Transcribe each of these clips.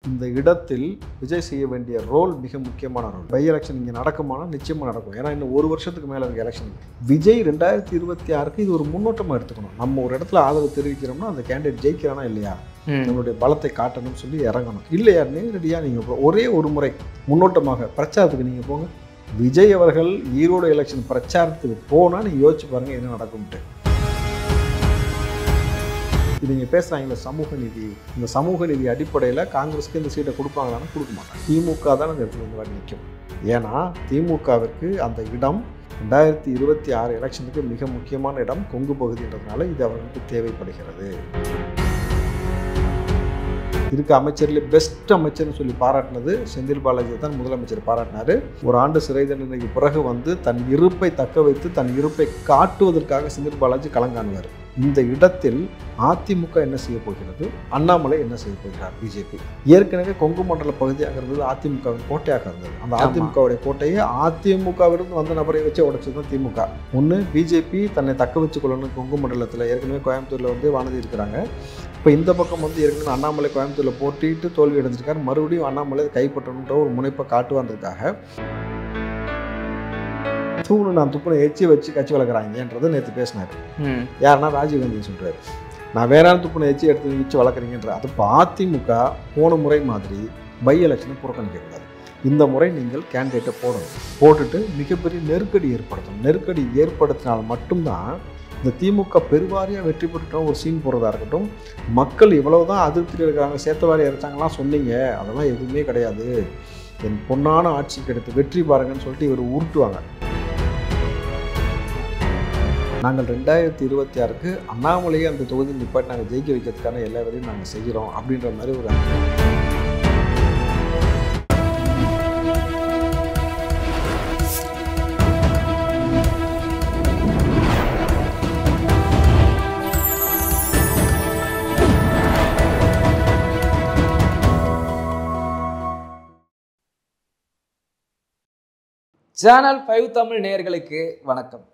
இந்த இடத்தில் விஜய் செய்ய வேண்டிய ரோல் மிக முக்கியமான ரோல். பை எலெக்ஷன் இங்கே நடக்குமானால் நிச்சயமாக நடக்கும். ஏன்னா இன்னும் ஒரு வருஷத்துக்கு மேலே இருக்க எலெக்ஷன். விஜய் 2026 இது ஒரு முன்னோட்டமாக எடுத்துக்கணும். நம்ம ஒரு இடத்துல ஆதரவு தெரிவிக்கிறோம்னா அந்த கேண்டிடேட் ஜெயிக்கிறானா இல்லையா, நம்மளுடைய பலத்தை காட்டணும்னு சொல்லி இறங்கணும். இல்லையா நேரடியாக நீங்கள் ஒரே ஒரு முறை முன்னோட்டமாக பிரச்சாரத்துக்கு நீங்கள் போங்க. விஜய் அவர்கள் ஈரோடு எலெக்ஷன் பிரச்சாரத்துக்கு போனால் நீங்கள் யோசிச்சு பாருங்கள் என்ன நடக்கும்ட்டு. இது நீங்கள் பேசுகிறாங்களே சமூக நீதி, இந்த சமூக நீதி அடிப்படையில் காங்கிரஸுக்கு இந்த சீட்டை கொடுப்பாங்களான்னு கொடுக்க மாட்டாங்க. திமுக தான் அந்த இடத்துல இந்த மாதிரி நிற்கும். ஏன்னா திமுகவிற்கு அந்த இடம் 2026 எலெக்ஷனுக்கு மிக முக்கியமான இடம் கொங்கு பகுதின்றதுனால இது அவர்களுக்கு தேவைப்படுகிறது. இருக்க அமைச்சர்லேயே பெஸ்ட் அமைச்சர்னு சொல்லி பாராட்டினது செந்தில் பாலாஜி தான் முதலமைச்சர் பாராட்டினார். ஒரு ஆண்டு சிறை தண்டனைக்கு பிறகு வந்து தன் இருப்பை தக்க வைத்து தன் இருப்பை காட்டுவதற்காக செந்தில் பாலாஜி களங்காணுவார். இந்த இடத்தில் அதிமுக என்ன செய்ய போகிறது, அண்ணாமலை என்ன செய்ய போகிறார், பிஜேபி. ஏற்கனவே கொங்கு மண்டல பகுதியாக இருந்தது அதிமுகவின் கோட்டையாக இருந்தது. அந்த அதிமுகவுடைய கோட்டையை அதிமுகவிலிருந்து வந்த நபரை வச்சு உடைச்சது தான் திமுக. ஒன்று பிஜேபி தன்னை தக்க வச்சு கொள்ளணும். கொங்கு மண்டலத்தில் ஏற்கனவே கோயம்புத்தூரில் வந்து வானதி இருக்கிறாங்க. இப்போ இந்த பக்கம் வந்து ஏற்கனவே அண்ணாமலை கோயம்புத்தூரில் போட்டிட்டு தோல்வி அடைஞ்சிருக்காரு. மறுபடியும் அண்ணாமலை கைப்பற்றணுன்ற ஒரு முனைப்பை காட்டுவான்றதுக்காக தூணு நான் துப்புனை எச்சி வச்சு கட்சி வளர்க்குறாங்கன்றது நேற்று பேசினார். யாருன்னா ராஜீவ்காந்தி சொல்கிறார், நான் வேற துப்புனை எச்சி எடுத்து வச்சு வளர்க்குறீங்கன்ற. அது இப்போ அதிமுக போன முறை மாதிரி பை எலெக்ஷனை புறக்கணிக்கக்கூடாது. இந்த முறை நீங்கள் கேண்டிடேட்டை போடணும். போட்டுட்டு மிகப்பெரிய நெருக்கடி ஏற்படுத்தணும். நெருக்கடி ஏற்படுத்தினால் மட்டும்தான் இந்த திமுக பெருவாரியாக வெற்றி பெற்றுட்டோம் ஒரு சீன் போடுறதா இருக்கட்டும். மக்கள் இவ்வளவு தான் அதிருப்தியில் இருக்கிறாங்க, சேர்த்தவாரி இறைச்சாங்கலாம் சொன்னீங்க, அதெல்லாம் எதுவுமே கிடையாது, என் பொன்னான ஆட்சி கிடைத்து வெற்றி பாருங்கன்னு சொல்லிட்டு இவர் உருட்டுவாங்க. நாங்கள் 2026க்கு அண்ணாமலையே அந்த தொகுதியில் நிப்பாட்டி நாங்கள் ஜெயிக்க வைக்கிறதுக்கான எல்லா வேலையும் நாங்கள் செய்கிறோம் அப்படின்ற மாதிரி ஒரு சேனல் 5 தமிழ் நேயர்களுக்கு வணக்கம்.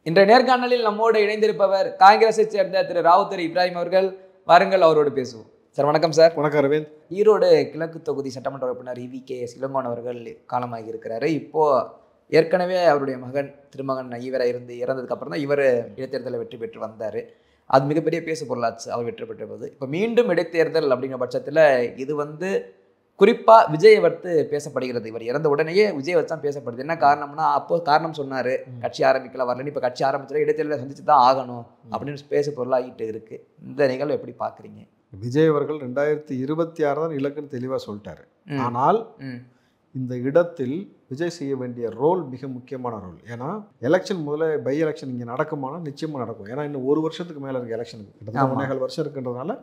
இன்றைய நேர்காணலில் நம்மோடு இணைந்திருப்பவர் காங்கிரஸை சேர்ந்த திரு ராவுத்தர் இப்ராஹிம் அவர்கள். வாருங்கள் அவரோடு பேசுவோம். சார் வணக்கம். சார் வணக்கம் அரவிந்த். ஈரோடு கிழக்கு தொகுதி சட்டமன்ற உறுப்பினர் EVKS இளங்கோவன் அவர்கள் காலமாகி இருக்கிறாரு. இப்போது ஏற்கனவே அவருடைய மகன் திருமகன் இறந்ததுக்கு அப்புறம் தான் இவர் இடைத்தேர்தலில் வெற்றி பெற்று வந்தார். அது மிகப்பெரிய பேசு பொருளாச்சு அவர் வெற்றி பெற்ற போது. இப்போ மீண்டும் இடைத்தேர்தல் அப்படிங்கிற பட்சத்தில் இது வந்து குறிப்பாக விஜயை வைத்து பேசப்படுகிறது. இவர் இறந்த உடனேயே விஜய் வச்சு தான் பேசப்படுது. என்ன காரணம்னா, அப்போது காரணம் சொன்னார், கட்சி ஆரம்பிக்கல வரலன்னு. இப்போ கட்சி ஆரம்பிச்சாலும் இடைத்தேர்தலை சந்திச்சு தான் ஆகணும் அப்படின்னு பேச பொருளாகிட்டு இருக்குது. இந்த நிகழ்வு எப்படி பார்க்குறீங்க? விஜய் அவர்கள் 2026 தான் இலக்குன்னு தெளிவாக சொல்லிட்டாரு. ஆனால் இந்த இடத்தில் விஜய் செய்ய வேண்டிய ரோல் மிக முக்கியமான ரோல். ஏன்னா எலெக்ஷன் முதல்ல பை எலெக்ஷன் இங்கே நடக்குமானால் நிச்சயமாக நடக்கும். ஏன்னா இன்னும் ஒரு வருஷத்துக்கு மேலே இருக்க எலெக்ஷனுக்கு கிட்டத்தட்ட 1.5 வருஷம் இருக்குன்றதுனால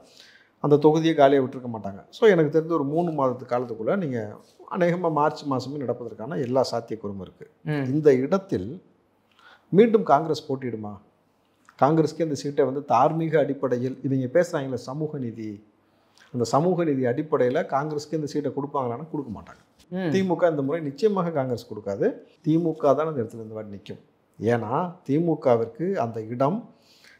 அந்த தொகுதியை காலியாக விட்டுருக்க மாட்டாங்க. ஸோ எனக்கு தெரிஞ்ச ஒரு 3 மாதத்து காலத்துக்குள்ளே நீங்கள் அநேகமாக மார்ச் மாதமே நடப்பதற்கான எல்லா சாத்தியக்கூறும் இருக்குது. இந்த இடத்தில் மீண்டும் காங்கிரஸ் போட்டிடுமா? காங்கிரஸுக்கு இந்த சீட்டை வந்து தார்மீக அடிப்படையில் இவங்க பேசுகிறாங்களே சமூக நீதி, அந்த சமூக நீதி அடிப்படையில் காங்கிரஸுக்கு இந்த சீட்டை கொடுப்பாங்களான்னு கொடுக்க மாட்டாங்க. திமுக இந்த முறை நிச்சயமாக காங்கிரஸ் கொடுக்காது. திமுக தான் அந்த இடத்துல இந்த மாதிரி நிற்கும். ஏன்னா திமுகவிற்கு அந்த இடம்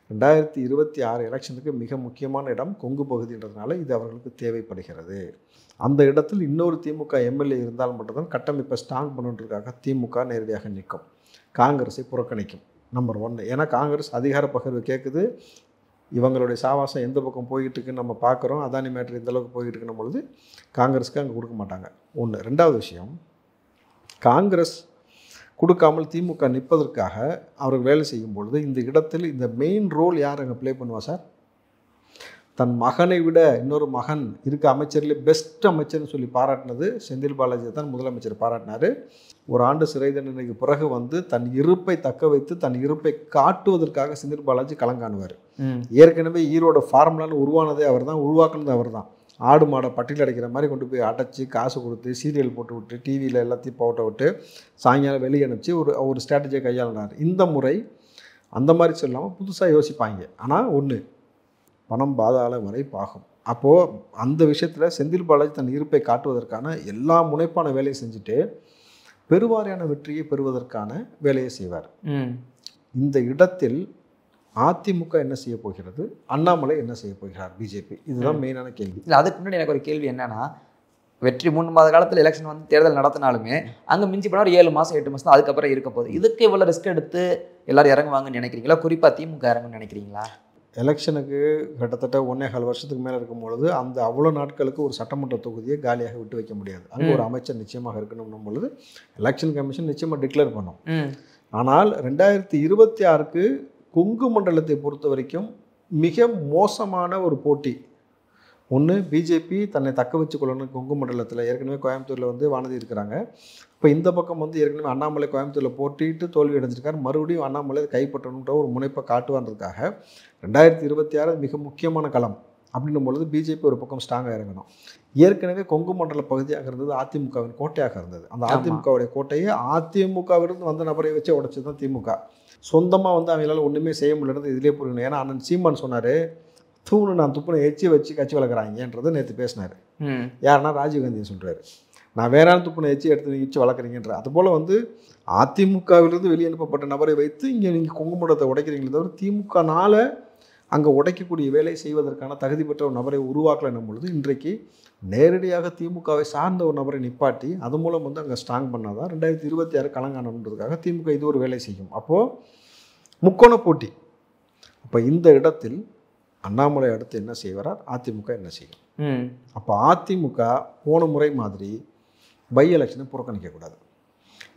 2026 எலெக்ஷனுக்கு மிக முக்கியமான இடம் கொங்கு பகுதின்றதுனால இது அவர்களுக்கு தேவைப்படுகிறது. அந்த இடத்தில் இன்னொரு திமுக எம்எல்ஏ இருந்தால் மட்டும்தான் கட்டமைப்பை ஸ்ட்ராங் பண்ணுறதுக்காக திமுக நேரடியாக நிற்கும். காங்கிரஸை புறக்கணிக்கும். நம்பர் 1. ஏன்னா காங்கிரஸ் அதிகார பகிர்வு கேட்குது. இவங்களுடைய சாவாசம் எந்த பக்கம் போய்கிட்டு இருக்குன்னு நம்ம பார்க்குறோம். அதானி மேட்ரு இந்த அளவுக்கு போய்கிட்டு இருக்குன்னும் பொழுது காங்கிரஸுக்கு அங்கே கொடுக்க மாட்டாங்க. 1. 2வது விஷயம், காங்கிரஸ் கொடுக்காமல் திமுக நிற்பதற்காக அவர் வேலை செய்யும் பொழுது இந்த இடத்தில் இந்த மெயின் ரோல் யார் அங்கே ப்ளே பண்ணுவா சார்? தன் மகனை விட இன்னொரு மகன் இருக்க அமைச்சர்லேயே பெஸ்ட் அமைச்சர்னு சொல்லி பாராட்டினது செந்தில் பாலாஜி தான் முதலமைச்சர் பாராட்டினார். ஒரு ஆண்டு சிறை தண்டனைக்கு பிறகு வந்து தன் இருப்பை தக்க வைத்து தன் இருப்பை காட்டுவதற்காக செந்தில் பாலாஜி களங்காணுவார். ஏற்கனவே ஈரோட ஃபார்முலான்னு உருவானதே அவர் தான், உருவாக்குனது அவர் தான். ஆடு மாடை பட்டியல் அடைக்கிற மாதிரி கொண்டு போய் அடைச்சி காசு கொடுத்து சீரியல் போட்டு விட்டு டிவியில் எல்லாத்தையும் போட்ட விட்டு சாயங்காலம் வெளியே அனுப்பிச்சு ஒரு ஸ்ட்ராட்டஜியை கையாளுனார். இந்த முறை அந்த மாதிரி சொல்லாமல் புதுசாக யோசிப்பாங்க. ஆனால் ஒன்று, பணம் பாதாள வரை பாகும். அப்போது அந்த விஷயத்தில் செந்தில் பாலாஜி தன் இருப்பை காட்டுவதற்கான எல்லா முனைப்பான வேலையை செஞ்சுட்டு பெருவாரியான வெற்றியை பெறுவதற்கான வேலையை செய்வார். இந்த இடத்தில் அதிமுக என்ன செய்ய போகிறது, அண்ணாமலை என்ன செய்ய போகிறார், பிஜேபி, இதுதான் மெயினான கேள்வி. இல்லை, அதுக்கு முன்னாடி எனக்கு ஒரு கேள்வி என்னன்னா, வெற்றி 3 மாத காலத்தில் எலெக்ஷன் வந்து தேர்தல் நடத்தினாலுமே அங்கே மிஞ்சி போனால் ஒரு 7 மாதம் 8 மாதம் அதுக்கப்புறம் இருக்க போகுது. இதுக்கு இவ்வளோ ரிஸ்க் எடுத்து எல்லாரும் இறங்குவாங்கன்னு நினைக்கிறீங்களா? குறிப்பாக திமுக இறங்குன்னு நினைக்கிறீங்களா? எலெக்ஷனுக்கு கிட்டத்தட்ட 1.25 வருஷத்துக்கு மேலே இருக்கும் பொழுது அந்த அவ்வளோ நாட்களுக்கு ஒரு சட்டமன்ற தொகுதியை காலியாக விட்டு வைக்க முடியாது. அங்கே ஒரு அமைச்சர் நிச்சயமாக இருக்கணும் பொழுது எலெக்ஷன் கமிஷன் நிச்சயமாக டிக்ளேர் பண்ணும். ஆனால் 2026க்கு கொங்கு மண்டலத்தை பொறுத்த வரைக்கும் மிக மோசமான ஒரு போட்டி. ஒன்று, பிஜேபி தன்னை தக்க வச்சு கொள்ளணும். கொங்கு மண்டலத்தில் ஏற்கனவே கோயம்புத்தூரில் வந்து வானதி இருக்கிறாங்க. இப்போ இந்த பக்கம் வந்து ஏற்கனவே அண்ணாமலை கோயம்புத்தூரில் போட்டிட்டு தோல்வி அடைஞ்சிருக்காரு. மறுபடியும் அண்ணாமலை கைப்பற்றணுன்ற ஒரு முனைப்பை காட்டுவான்றதுக்காக 2026 மிக முக்கியமான களம் அப்படின்னும் பொழுது பிஜேபி ஒரு பக்கம் ஸ்ட்ராங்காக இறங்கணும். ஏற்கனவே கொங்கு மண்டல பகுதியாக இருந்தது அதிமுகவின் கோட்டையாக இருந்தது. அந்த அதிமுகவுடைய கோட்டையை அதிமுகவிலிருந்து வந்த நபரை வச்சு உடைச்சது தான் திமுக. சொந்தமாக வந்து அவங்களால ஒன்றுமே செய்ய முடியறது இதிலே புரியணும். ஏன்னா அண்ணன் சீமான் சொன்னார், தூணு நான் துப்புனை எச்சி வச்சு கட்சி வளர்க்குறாங்கன்றதை நேற்று பேசினார். யாருன்னா ராஜீவ்காந்தியை சொல்கிறாரு, நான் வேறான துப்புனை எச்சி எடுத்து வச்சு வளர்க்குறீங்கன்ற. அதுபோல் வந்து அதிமுகவிலிருந்து வெளியே அனுப்பப்பட்ட நபரை வைத்து இங்கே நீங்கள் கொங்கு மண்டலத்தை உடைக்கிறீங்களே தவிர திமுகனால் அங்கே உடைக்கக்கூடிய வேலை செய்வதற்கான தகுதி பெற்ற ஒரு நபரை உருவாக்கலைன்னும் பொழுது இன்றைக்கு நேரடியாக திமுகவை சார்ந்த ஒரு நபரை நிப்பாட்டி அது மூலம் வந்து அங்கே ஸ்ட்ராங் பண்ணாதான் 2026 கலங்கானன்றதுக்காக திமுக இது ஒரு வேலை செய்யும். அப்போது முக்கோண போட்டி. அப்போ இந்த இடத்தில் அண்ணாமலை அடுத்து என்ன செய்வார், அதிமுக என்ன செய்யும்? அப்போ அதிமுக போன முறை மாதிரி பை எலெக்ஷனை புறக்கணிக்கக்கூடாது.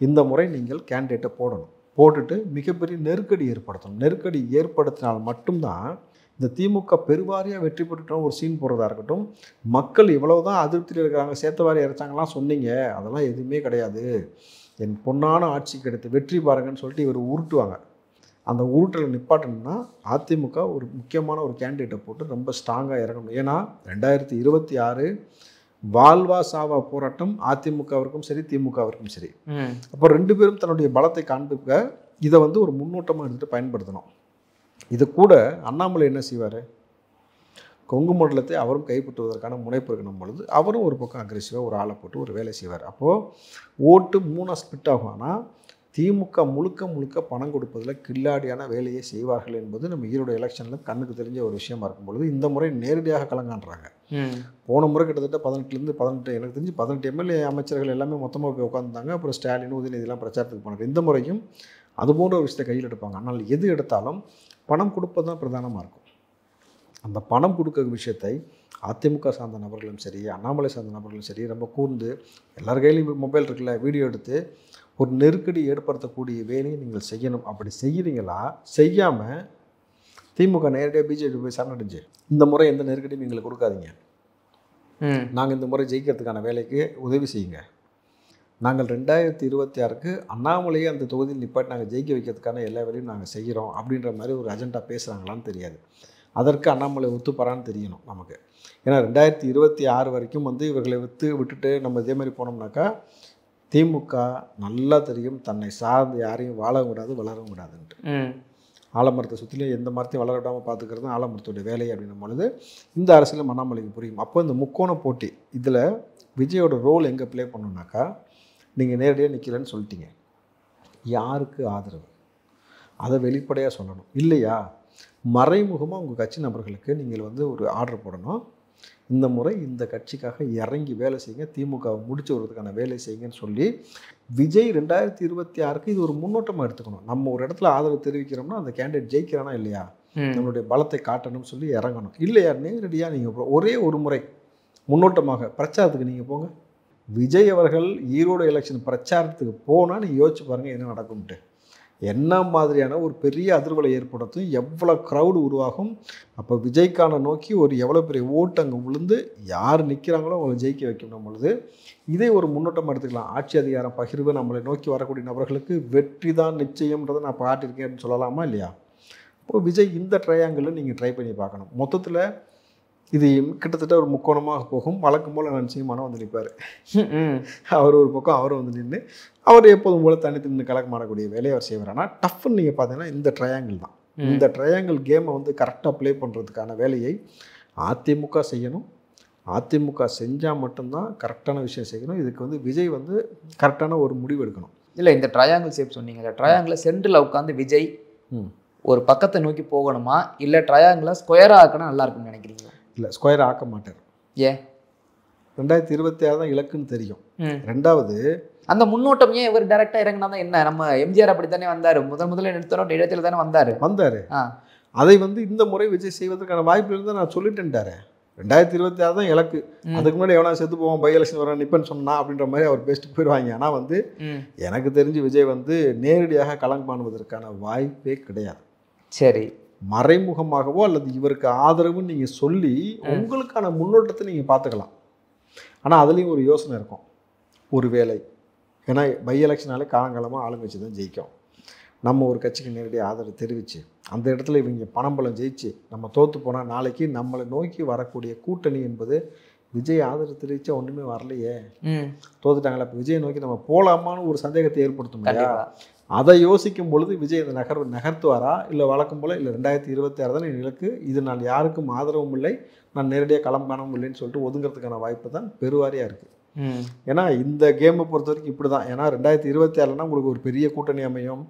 இந்த முறை நீங்கள் கேண்டிடேட்டை போடணும். போட்டுட்டு மிகப்பெரிய நெருக்கடி ஏற்படுத்தணும். நெருக்கடி ஏற்படுத்தினால் மட்டும்தான் இந்த திமுக பெருவாரியாக வெற்றி பெற்றுட்டோம் ஒரு சீன் போடுறதா இருக்கட்டும். மக்கள் இவ்வளவு தான் அதிருப்தியில் இருக்கிறாங்க, சேத்தவாரி இறைச்சாங்கலாம் சொன்னீங்க, அதெல்லாம் எதுவுமே கிடையாது, என் பொன்னான ஆட்சி கிடைத்து வெற்றி பாருங்கன்னு சொல்லிட்டு இவர் உருட்டுவாங்க. அந்த உருட்டலை நிப்பாட்டணும்னா அதிமுக ஒரு முக்கியமான ஒரு கேண்டிடேட்டை போட்டு ரொம்ப ஸ்ட்ராங்காக இறங்கணும். ஏன்னா 2026 வாழ்வா சாவா போராட்டம் அதிமுகவிற்கும் சரி திமுகவிற்கும் சரி. அப்போ 2 பேரும் தன்னுடைய பலத்தை காண்பிக்க இதை வந்து ஒரு முன்னோட்டமாக எடுத்துகிட்டு பயன்படுத்தணும். இது கூட அண்ணாமலை என்ன செய்வார், கொங்கு மண்டலத்தை அவரும் கைப்பற்றுவதற்கான முனைப்பு இருக்கணும் பொழுது அவரும் ஒரு பக்கம் அக்ரெசிவாக ஒரு ஆளை போட்டு ஒரு வேலை செய்வார். அப்போது ஓட்டு 3 ஸ்பிட் ஆகும். ஆனால் திமுக முழுக்க முழுக்க பணம் கொடுப்பதில் கில்லாடியான வேலையை செய்வார்கள் என்பது நம்ம ஈரோடு எலெக்ஷனில் கண்ணுக்கு தெரிஞ்ச ஒரு விஷயமா இருக்கும் பொழுது இந்த முறை நேரடியாக கலங்கான்றாங்க. போன முறை கிட்டத்தட்ட 18 எனக்கு தெரிஞ்சு 18 எம்எல்ஏ அமைச்சர்கள் எல்லாமே மொத்தமாக போய் உட்காந்துருந்தாங்க. அப்புறம் ஸ்டாலின், உதயநிதியெல்லாம் பிரச்சாரத்துக்கு போனார். இந்த முறையும் அது போன்ற ஒரு விஷயத்தை கையில் எடுப்பாங்க. ஆனால் எது எடுத்தாலும் பணம் கொடுப்பது தான் பிரதானமாக இருக்கும். அந்த பணம் கொடுக்குற விஷயத்தை அதிமுக சார்ந்த நபர்களும் சரி அண்ணாமலை சார்ந்த நபர்களும் சரி ரொம்ப கூர்ந்து எல்லார் கையிலையும் மொபைல் இருக்குல்ல, வீடியோ எடுத்து ஒரு நெருக்கடி ஏற்படுத்தக்கூடிய வேலையை நீங்கள் செய்யணும். அப்படி செய்கிறீங்களா? செய்யாமல் திமுக நேரடியாக பிஜேபி போய் சரணடைஞ்சு இந்த முறை எந்த நெருக்கடியும் எங்களுக்கு கொடுக்காதீங்க, நாங்கள் இந்த முறை ஜெயிக்கிறதுக்கான வேலைக்கு உதவி செய்யுங்க, நாங்கள் 2026க்கு அண்ணாமலையை அந்த தொகுதியில் நிப்பாட்டி நாங்கள் ஜெயிக்க வைக்கிறதுக்கான எல்லா வேலையும் நாங்கள் செய்கிறோம் அப்படின்ற மாதிரி ஒரு அஜெண்டா பேசுகிறாங்களான்னு தெரியாது. அதற்கு அண்ணாமலை ஒத்துப்பறான்னு தெரியணும் நமக்கு. ஏன்னா 2026 வரைக்கும் வந்து இவர்களை விட்டுட்டு நம்ம இதே மாதிரி போனோம்னாக்கா திமுக நல்லா தெரியும் தன்னை சார்ந்து யாரையும் வாழவும் விடாது வளரவும் விடாதுன்ட்டு. ஆலமரத்தை சுற்றிலையும் எந்த மரத்தையும் வளர விடாமல் பார்த்துக்கிறது தான் ஆலமரத்தோடைய வேலை அப்படின்னும் பொழுது இந்த அரசியல் அண்ணாமலைக்கு புரியும். அப்போ இந்த முக்கோண போட்டி இதில் விஜயோட ரோல் எங்கே ப்ளே பண்ணணுன்னாக்கா, நீங்கள் நேரடியாக நிற்கலன்னு சொல்லிட்டீங்க, யாருக்கு ஆதரவு அதை வெளிப்படையாக சொல்லணும். இல்லையா மறைமுகமாக உங்கள் கட்சி நபர்களுக்கு நீங்கள் வந்து ஒரு ஆர்டர் போடணும், இந்த முறை இந்த கட்சிக்காக இறங்கி வேலை செய்யுங்க, திமுகவை முடிச்சு வருவதற்கான வேலை செய்யுங்கன்னு சொல்லி விஜய் 2026க்கு இது ஒரு முன்னோட்டமாக எடுத்துக்கணும். நம்ம ஒரு இடத்துல ஆதரவு தெரிவிக்கிறோம்னா அந்த கேண்டிடேட் ஜெயிக்கிறானா இல்லையா, நம்மளுடைய பலத்தை காட்டணும்னு சொல்லி இறங்கணும். இல்லையா நேரடியாக நீங்கள் ஒரே ஒரு முறை முன்னோட்டமாக பிரச்சாரத்துக்கு நீங்கள் போங்க. விஜய் அவர்கள் ஈரோடு எலெக்ஷன் பிரச்சாரத்துக்கு போனால் நீங்கள் யோசிச்சு பாருங்கள் என்ன நடக்கும்ட்டு. என்ன மாதிரியான ஒரு பெரிய அதிர்வலை ஏற்படுத்தும், எவ்வளோ க்ரௌடு உருவாகும். அப்போ விஜய்க்கான நோக்கி ஒரு எவ்வளோ பெரிய ஓட்டு அங்கே விழுந்து யார் நிற்கிறாங்களோ அவங்களை ஜெயிக்க வைக்கணும் பொழுது இதை ஒரு முன்னோட்டமாக எடுத்துக்கலாம். ஆட்சி அதிகாரம் பகிர்வு நம்மளை நோக்கி வரக்கூடிய நபர்களுக்கு வெற்றி தான் நிச்சயம்ன்றதை நான் பாட்டிருக்கேன் அப்படின்னு சொல்லலாமா இல்லையா? இப்போது விஜய் இந்த ட்ரையாங்கிளில் நீங்கள் ட்ரை பண்ணி பார்க்கணும். மொத்தத்தில் இது கிட்டத்தட்ட ஒரு முக்கோணமாக போகும். வழக்கம் போல் நிச்சயமான வந்து நிற்பார். அவர் ஒரு பக்கம் அவரும் வந்து நின்று அவர் எப்போதும் போல் தனித்து நின்று கலக்க மாறக்கூடிய வேலையை அவர் செய்வார். ஆனால் டஃப்னு நீங்கள் பார்த்தீங்கன்னா இந்த ட்ரையாங்கிள் தான். இந்த ட்ரையாங்கிள் கேமை வந்து கரெக்டாக ப்ளே பண்ணுறதுக்கான வேலையை அதிமுக செய்யணும். அதிமுக செஞ்சால் மட்டும்தான் கரெக்டான விஷயம் செய்யணும். இதுக்கு வந்து விஜய் வந்து கரெக்டான ஒரு முடிவு எடுக்கணும். இல்லை இந்த ட்ரையாங்கிள் ஷேப் சொன்னீங்க, ட்ரையாங்கிளில் சென்டரில் உட்காந்து விஜய் ஒரு பக்கத்தை நோக்கி போகணுமா இல்லை ட்ரையாங்கிளை ஸ்கொயராக ஆக்கினா நல்லா இருக்கும்னு நினைக்கிறீங்களா? இல்லை, ஸ்கொயர் ஆக்க மாட்டார். ஏன்? 2026 தான் இலக்குன்னு தெரியும். ரெண்டாவது அந்த முன்னோட்டம் ஏன் இவர் டைரக்டா இறங்கினா தான் என்ன? நம்ம எம்ஜிஆர் அப்படித்தானே வந்தாரு, முதல்ல நிறுத்தணும் இடத்துல தானே வந்தாரு. அதை வந்து இந்த முறை விஜய் செய்வதற்கான வாய்ப்பு இருந்தால் நான் சொல்லிட்டேன்டாரு. 2026 தான் இலக்கு. அதுக்கு முன்னாடி எவனா செத்து போவோம், பை எலெக்ஷன் வர நிப்பன்னு சொன்னா அப்படின்ற மாதிரி அவர் பேசிட்டு போயிடுவாங்க. ஆனால் வந்து எனக்கு தெரிஞ்சு விஜய் வந்து நேரடியாக களம் காணுவதற்கான வாய்ப்பே கிடையாது. சரி, மறைமுகமாகவோ அல்லது இவருக்கு ஆதரவுன்னு நீங்கள் சொல்லி உங்களுக்கான முன்னோட்டத்தை நீங்கள் பார்த்துக்கலாம். ஆனால் அதுலேயும் ஒரு யோசனை இருக்கும். ஒரு வேளை ஏன்னா பை எலெக்ஷனாலே காலங்காலமாக ஆளுங்கட்சி தான் ஜெயிக்கும். நம்ம ஒரு கட்சிக்கு நேரடியாக ஆதரவு தெரிவித்து அந்த இடத்துல இவங்க பணம்பலம் ஜெயிச்சு நம்ம தோற்று போனால் நாளைக்கு நம்மளை நோக்கி வரக்கூடிய கூட்டணி என்பது விஜய் ஆதரவு தெரிவித்தா ஒன்றுமே வரலையே, தோத்துட்டாங்களா, இப்போ விஜயை நோக்கி நம்ம போகலாமான்னு ஒரு சந்தேகத்தை ஏற்படுத்தும் இல்லையா? அதை யோசிக்கும் பொழுது விஜய் இந்த நகர்த்துவாரா, இல்லை வழக்கம் போல் இல்லை 2026 தான் என் இலக்கு, இது நான் யாருக்கும் ஆதரவும் இல்லை, நான் நேரடியாக களம் காணவும் இல்லைன்னு சொல்லிட்டு ஒதுங்கிறதுக்கான வாய்ப்பு தான் பெருவாரியாக இருக்குது. ஏன்னா இந்த கேமை பொறுத்த வரைக்கும் இப்படி தான். ஏன்னா 2026 உங்களுக்கு ஒரு பெரிய கூட்டணி அமையும்,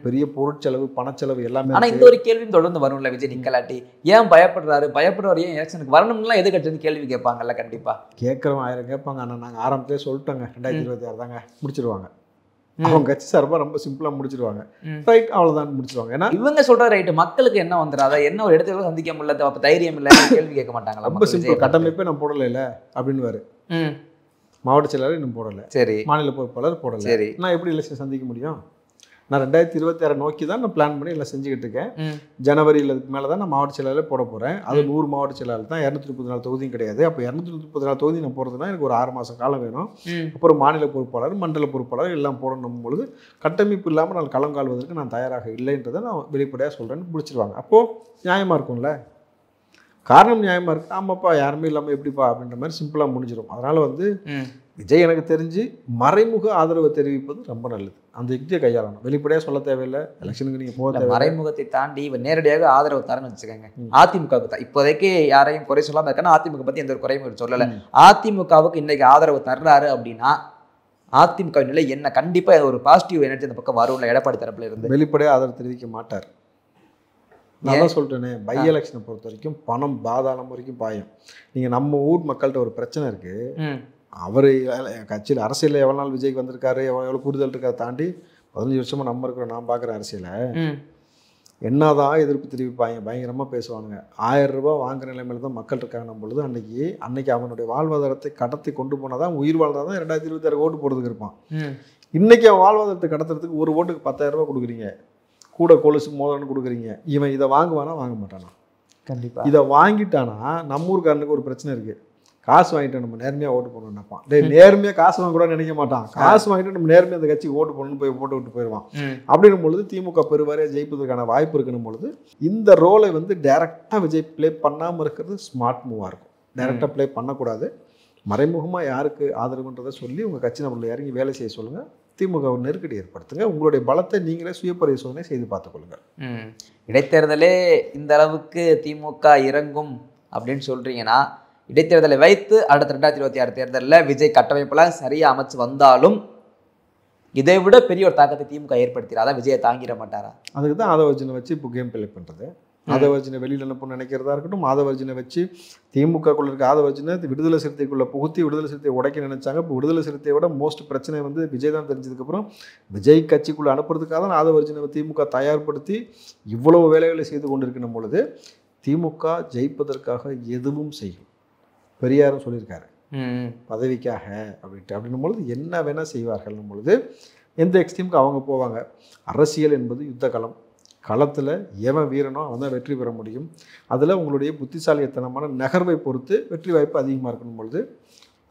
பெரிய பொருட்செலவு பணச்செலவு எல்லாமே. ஆனால் இந்த ஒரு கேள்வியும் தொடர்ந்து வரும்ல, விஜய் நிக்கலாட்டி ஏன் பயப்படுறாரு ஏன் எலெக்ஷனுக்கு வரணும்லாம் எதுக்கட்டு கேள்வி கேட்பாங்கல்ல. கண்டிப்பாக கேட்குறவங்க 1000 கேட்பாங்க. ஆனால் நாங்கள் ஆரம்பத்திலே சொல்லிட்டோங்க 2026 தாங்க முடிச்சிருவாங்க. அவங்க கட்சி சார்பாக ரொம்ப சிம்பிளாக முடிச்சிருவாங்க. ரைட், அவ்வளோதான் முடிச்சிருவாங்க. ஏன்னா இவங்க சொல்கிற ரைட்டு மக்களுக்கு என்ன வந்துடாதா, என்ன ஒரு இடத்துல சந்திக்க முடியல, அப்போ தைரியம் இல்லை, கேள்வி கேட்க மாட்டாங்களா? ரொம்ப சிம்பிள், கட்டமைப்பே நான் போடலை இல்லை அப்படின்னுவாரு. மாவட்ட செயலாளர் இன்னும் போடலை, சரி, மாநில பொறுப்பாளர் போடலை, சரி, நான் எப்படி எலெக்ஷன் சந்திக்க முடியும்? நான் 2026 நோக்கி தான் நான் பிளான் பண்ணி எல்லாம் செஞ்சுக்கிட்டு இருக்கேன். ஜனவரியில் மேலே தான் நான் மாவட்ட செயலாளர் போட போகிறேன். அது 100 மாவட்ட செயலாளர் தான், 234 தொகுதியும் கிடையாது. அப்போ 234 தொகுதி நான் போகிறதுனா எனக்கு ஒரு 6 மாத காலம் வேணும். அப்புறம் மாநில பொறுப்பாளர் மண்டல பொறுப்பாளர் எல்லாம் போடணும் பொழுது கட்டமைப்பு இல்லாமல் நான் களம் கால்வதற்கு நான் தயாராக இல்லைன்றதை நான் வெளிப்படையாக சொல்கிறேன்னு பிடிச்சிருவாங்க. அப்போது நியாயமாக இருக்கும்ல, காரணம் நியாயமாக இருக்குது. ஆமாப்பா யாருமே இல்லாமல் எப்படிப்பா அப்படின்ற மாதிரி சிம்பிளாக முடிஞ்சிடும். அதனால் வந்து விஜய் எனக்கு தெரிஞ்சு மறைமுக ஆதரவை தெரிவிப்பது ரொம்ப நல்லது. அந்த யுக்தியை கையாளணும். வெளிப்படையாக சொல்ல தேவையில்லை, எலெக்ஷனுக்கு நீங்கள் போக தேவை. மறைமுகத்தை தாண்டி இவர் நேரடியாக ஆதரவு தரன்னு வச்சுக்கோங்க. அதிமுகவுக்கு தான் இப்போதைக்கு யாரையும் குறை சொல்லாமல் இருக்காங்கன்னா அதிமுக பற்றி எந்த ஒரு குறையும் சொல்லலை. அதிமுகவுக்கு இன்றைக்கி ஆதரவு தர்றாரு அப்படின்னா அதிமுக நிலை என்ன? கண்டிப்பாக ஒரு பாசிட்டிவ் எனர்ஜி அந்த பக்கம் வரும்ல எடப்பாடி தரப்புல இருந்து. வெளிப்படையாக ஆதரவு தெரிவிக்க மாட்டார். நான் சொல்லிட்டேனே, பை எலெக்ஷனை பொறுத்த வரைக்கும் பணம் பாதாளம் வரைக்கும் பாயும். நீங்கள் நம்ம ஊர் மக்கள்கிட்ட ஒரு பிரச்சனை இருக்குது. அவர் கட்சியில் அரசியலில் எவ்வளோ நாள் விஜய்க்கு வந்திருக்காரு, எவ்வளோ புரிதல் இருக்காரு தாண்டி 15 வருஷமாக நம்ம இருக்கிற நான் பார்க்குற அரசியலை என்னதான் எதிர்ப்பு தெரிவிப்பாங்க, பயங்கரமாக பேசுவானுங்க. 1000 ரூபா வாங்குற நிலைமையில தான் மக்கள் இருக்காங்க பொழுது அன்னைக்கு அவனுடைய வாழ்வாதாரத்தை கடத்தி கொண்டு போனால் தான் உயிர் வாழ்ந்தால் தான் 2026 ஓட்டு போடுறதுக்கு இருப்பான். இன்றைக்கி அவன் வாழ்வாதாரத்தை கடத்துறதுக்கு ஒரு ஓட்டுக்கு 10,000 ரூபா கொடுக்குறீங்க, கூட கொலுசு மோதல்னு கொடுக்குறீங்க. இவன் இதை வாங்குவானா வாங்க மாட்டானா? கண்டிப்பாக. இதை வாங்கிட்டானா நம்ம ஊருக்காரனுக்கு ஒரு பிரச்சனை இருக்குது. காசு வாங்கிட்டு நம்ம நேர்மையாக ஓட்டு போடணும்னு நினைப்பான். நேர்மையாக காசு வாங்க கூட நினைக்க மாட்டான். காசு வாங்கிட்டு நம்ம நேர்மையாக அந்த கட்சிக்கு ஓட்டு போடணும்னு போய் போட்டு விட்டு போயிடுவான். அப்படின்னும் பொழுது திமுக பெருவாரியாக ஜெயிப்பதற்கான வாய்ப்பு இருக்கணும் பொழுது இந்த ரோலை வந்து டைரெக்டாக விஜய் ப்ளே பண்ணாமல் இருக்கிறது ஸ்மார்ட் மூவாக இருக்கும். டைரெக்டாக ப்ளே பண்ணக்கூடாது. மறைமுகமாக யாருக்கு ஆதரவுன்றதை சொல்லி உங்கள் கட்சி நம்மளை இறங்கி வேலை செய்ய சொல்லுங்கள். திமுக நெருக்கடி ஏற்படுத்துங்க. உங்களுடைய பலத்தை நீங்களே சுய பரிசோதனை செய்து பார்த்துக்கொள்ளுங்கள். இடைத்தேர்தலே இந்த அளவுக்கு திமுக இறங்கும் அப்படின்னு சொல்கிறீங்கன்னா, இடைத்தேர்தலை வைத்து அடுத்த 2026 தேர்தலில் விஜய் கட்டமைப்பெல்லாம் சரியாக அமைச்சு வந்தாலும் இதை விட பெரிய ஒரு தாக்கத்தை திமுக ஏற்படுத்திடாதா? விஜயை தாங்கிட மாட்டாரா? அதுக்கு தான் ஆதவர்ஜனை வச்சு இப்போ கேம் பிளே பண்ணுறது. ஆதவர்ஜனை வெளியில் அனுப்பணும்னு நினைக்கிறதா இருக்கட்டும், ஆதவர்ஜனை வச்சு திமுகக்குள்ள இருக்க ஆதவர்ஜனை விடுதலை சிறுத்தைக்குள்ளே புகுத்தி விடுதலை சிறுத்தையை உடைக்க நினைச்சாங்க. இப்போ விடுதலை சிறுத்தையை விட மோஸ்ட் பிரச்சனை வந்து விஜய் தான் தெரிஞ்சதுக்கப்புறம் விஜய் கட்சிக்குள்ளே அனுப்புறதுக்காக தான் ஆதவர்ஜனை திமுக தயார்படுத்தி இவ்வளவு வேலைகளை செய்து கொண்டிருக்கணும் பொழுது திமுக ஜெயிப்பதற்காக எதுவும் செய்யும். பெரியாரும் சொல்லியிருக்காரு பதவிக்காக அப்படின்னும் பொழுது என்ன வேணால் செய்வார்கள்னும் பொழுது எந்த எக்ஸ்ட்ரீமுக்கு அவங்க போவாங்க. அரசியல் என்பது யுத்த களம். களத்தில் எவன் வீரனோ அவன் தான் வெற்றி பெற முடியும். அதில் உங்களுடைய புத்திசாலித்தனமான நகர்வை பொறுத்து வெற்றி வாய்ப்பு அதிகமாக இருக்கணும் பொழுது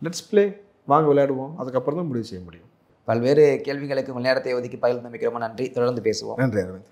லெட்ஸ் ப்ளே, வாங்க விளையாடுவோம், அதுக்கப்புறம் தான் முடிவு செய்ய முடியும். பல்வேறு கேள்விகளுக்கு நேரத்தை ஒதுக்கி பகிர்ந்து மிக ரொம்ப நன்றி. தொடர்ந்து பேசுவோம். நன்றி அரவிந்த்.